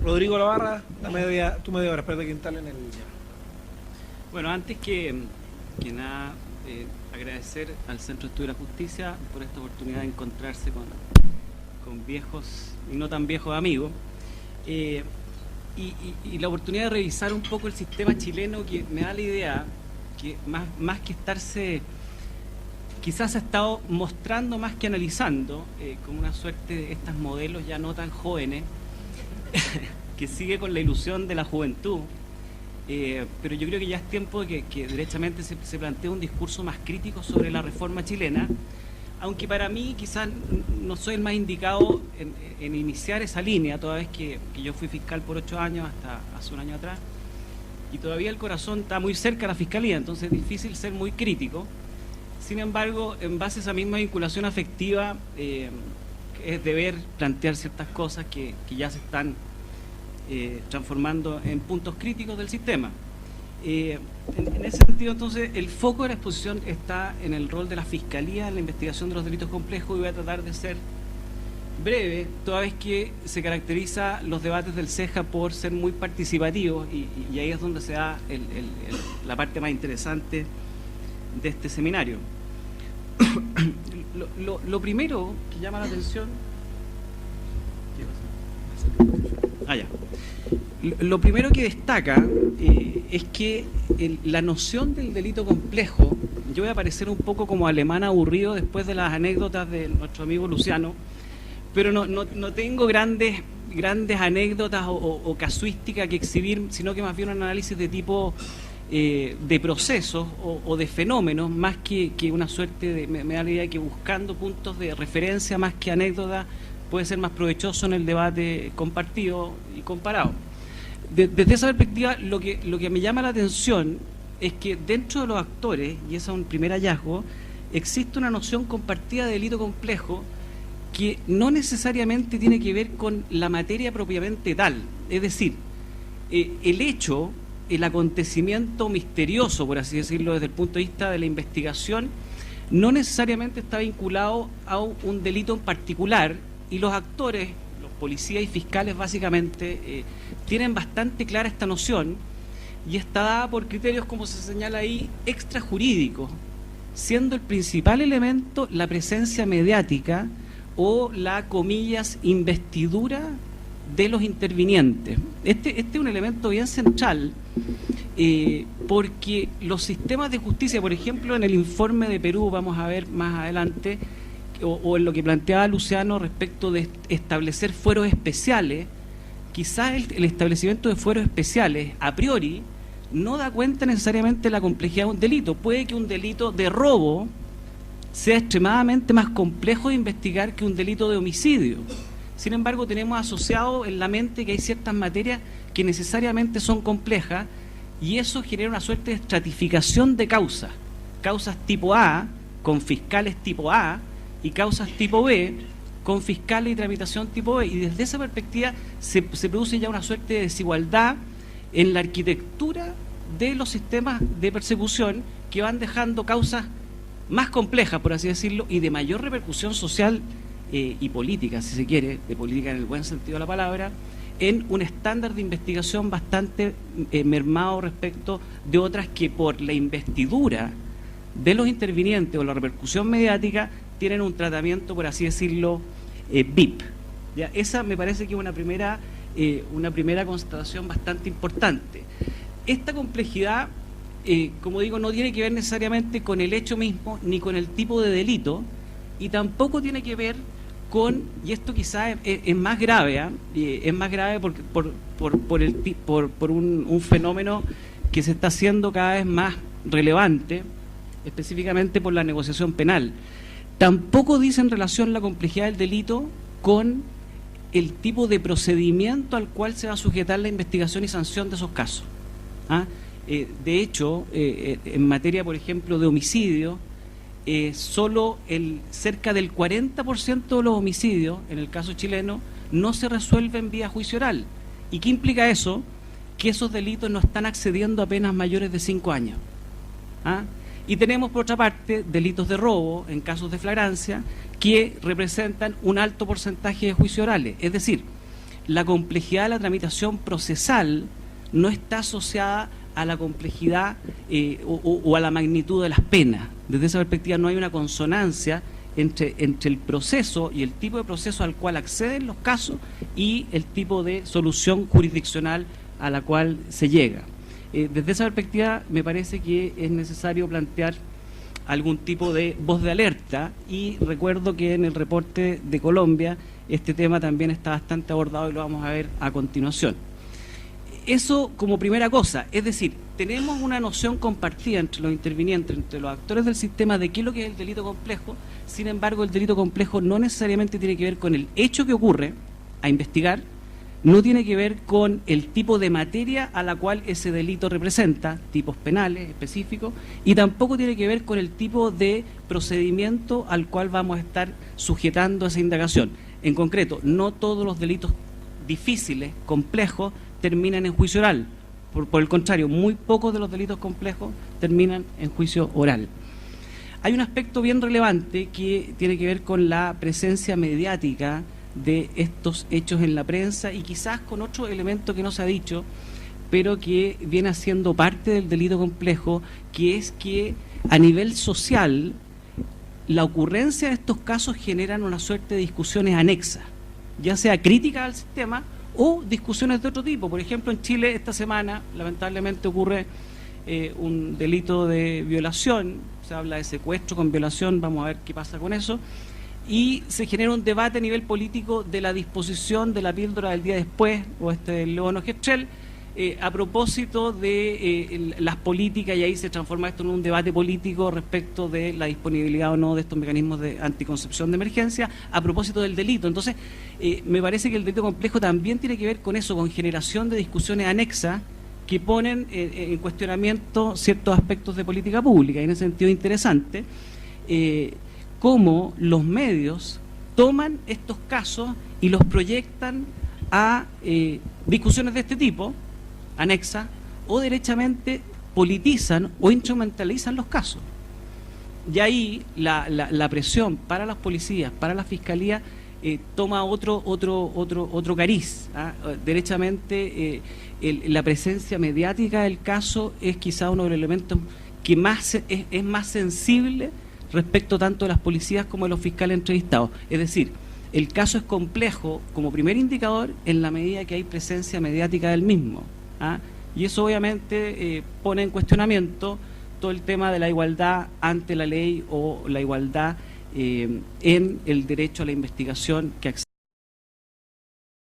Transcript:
Rodrigo Lavarra, tu media hora, espérate que instalen el... Bueno, antes que nada, agradecer al Centro de Estudio de la Justicia por esta oportunidad de encontrarse con viejos y no tan viejos amigos, y la oportunidad de revisar un poco el sistema chileno, que me da la idea que más que estarse, quizás ha estado mostrando más que analizando, como una suerte de estos modelos ya no tan jóvenes, que sigue con la ilusión de la juventud, pero yo creo que ya es tiempo de que derechamente se plantee un discurso más crítico sobre la reforma chilena, aunque para mí quizás no soy el más indicado en iniciar esa línea, toda vez que yo fui fiscal por 8 años, hasta hace un año atrás, y todavía el corazón está muy cerca de la fiscalía, entonces es difícil ser muy crítico. Sin embargo, en base a esa misma vinculación afectiva, es deber plantear ciertas cosas que ya se están transformando en puntos críticos del sistema. En ese sentido, entonces, el foco de la exposición está en el rol de la Fiscalía en la investigación de los delitos complejos, y voy a tratar de ser breve, toda vez que se caracteriza los debates del CEJA por ser muy participativos, y ahí es donde se da la parte más interesante de este seminario. Lo primero que llama la atención... Lo primero que destaca es que la noción del delito complejo, yo voy a parecer un poco como alemán aburrido después de las anécdotas de nuestro amigo Luciano, pero no tengo grandes anécdotas o casuística que exhibir, sino que más bien un análisis de tipo de procesos o de fenómenos, más que una suerte de, me da la idea que buscando puntos de referencia más que anécdotas puede ser más provechoso en el debate compartido y comparado. Desde esa perspectiva, lo que me llama la atención es que dentro de los actores, y ese es un primer hallazgo, existe una noción compartida de delito complejo que no necesariamente tiene que ver con la materia propiamente tal. Es decir, el hecho, el acontecimiento misterioso, por así decirlo, desde el punto de vista de la investigación, no necesariamente está vinculado a un delito en particular, y los actores, los policías y fiscales básicamente, tienen bastante clara esta noción, y está dada por criterios, como se señala ahí, extrajurídicos, siendo el principal elemento la presencia mediática o la, comillas, investidura de los intervinientes. Este es un elemento bien central, porque los sistemas de justicia, por ejemplo, en el informe de Perú, vamos a ver más adelante, o en lo que planteaba Luciano respecto de establecer fueros especiales, quizás el establecimiento de fueros especiales a priori no da cuenta necesariamente de la complejidad de un delito. Puede que un delito de robo sea extremadamente más complejo de investigar que un delito de homicidio. Sin embargo, tenemos asociado en la mente que hay ciertas materias que necesariamente son complejas, y eso genera una suerte de estratificación de causas. Causas tipo A con fiscales tipo A, y causas tipo B con fiscales y tramitación tipo B, y desde esa perspectiva se produce ya una suerte de desigualdad en la arquitectura de los sistemas de persecución, que van dejando causas más complejas, por así decirlo, y de mayor repercusión social y política, si se quiere, de política en el buen sentido de la palabra, en un estándar de investigación bastante mermado respecto de otras que por la investidura de los intervinientes o la repercusión mediática tienen un tratamiento, por así decirlo, VIP. ¿Ya? Esa me parece que es una primera constatación bastante importante. Esta complejidad, como digo, no tiene que ver necesariamente con el hecho mismo ni con el tipo de delito, y tampoco tiene que ver con, y esto quizás es más grave, es más grave por un fenómeno que se está haciendo cada vez más relevante, específicamente por la negociación penal. Tampoco dice en relación la complejidad del delito con el tipo de procedimiento al cual se va a sujetar la investigación y sanción de esos casos. De hecho, en materia, por ejemplo, de homicidio, solo cerca del 40% de los homicidios, en el caso chileno, no se resuelven en vía juicio oral. ¿Y qué implica eso? Que esos delitos no están accediendo a penas mayores de 5 años. Y tenemos, por otra parte, delitos de robo, en casos de flagrancia, que representan un alto porcentaje de juicios orales. Es decir, la complejidad de la tramitación procesal no está asociada a la complejidad o a la magnitud de las penas. Desde esa perspectiva no hay una consonancia entre el proceso y el tipo de proceso al cual acceden los casos y el tipo de solución jurisdiccional a la cual se llega. Desde esa perspectiva me parece que es necesario plantear algún tipo de voz de alerta, y recuerdo que en el reporte de Colombia este tema también está bastante abordado y lo vamos a ver a continuación. Eso como primera cosa, es decir, tenemos una noción compartida entre los intervinientes, entre los actores del sistema, de qué es lo que es el delito complejo. Sin embargo, el delito complejo no necesariamente tiene que ver con el hecho que ocurre a investigar, no tiene que ver con el tipo de materia a la cual ese delito representa, tipos penales específicos, y tampoco tiene que ver con el tipo de procedimiento al cual vamos a estar sujetando esa indagación. En concreto, no todos los delitos difíciles, complejos, terminan en juicio oral. Por el contrario, muy pocos de los delitos complejos terminan en juicio oral. Hay un aspecto bien relevante que tiene que ver con la presencia mediática de estos hechos en la prensa, y quizás con otro elemento que no se ha dicho, pero que viene siendo parte del delito complejo, que es que a nivel social la ocurrencia de estos casos generan una suerte de discusiones anexas, ya sea críticas al sistema o discusiones de otro tipo. Por ejemplo, en Chile esta semana lamentablemente ocurre un delito de violación, se habla de secuestro con violación, vamos a ver qué pasa con eso, y se genera un debate a nivel político de la disposición de la píldora del día después, o del León Gestrel, a propósito de las políticas, y ahí se transforma esto en un debate político respecto de la disponibilidad o no de estos mecanismos de anticoncepción de emergencia, a propósito del delito. Entonces, me parece que el delito complejo también tiene que ver con eso, con generación de discusiones anexas que ponen en cuestionamiento ciertos aspectos de política pública, y en ese sentido interesante cómo los medios toman estos casos y los proyectan a discusiones de este tipo, anexas, o derechamente politizan o instrumentalizan los casos. Y ahí la presión para las policías, para la fiscalía, toma otro cariz. Derechamente la presencia mediática del caso es quizá uno de los elementos que es más sensible respecto tanto de las policías como de los fiscales entrevistados. Es decir, el caso es complejo como primer indicador en la medida que hay presencia mediática del mismo. Y eso obviamente pone en cuestionamiento todo el tema de la igualdad ante la ley o la igualdad en el derecho a la investigación que accede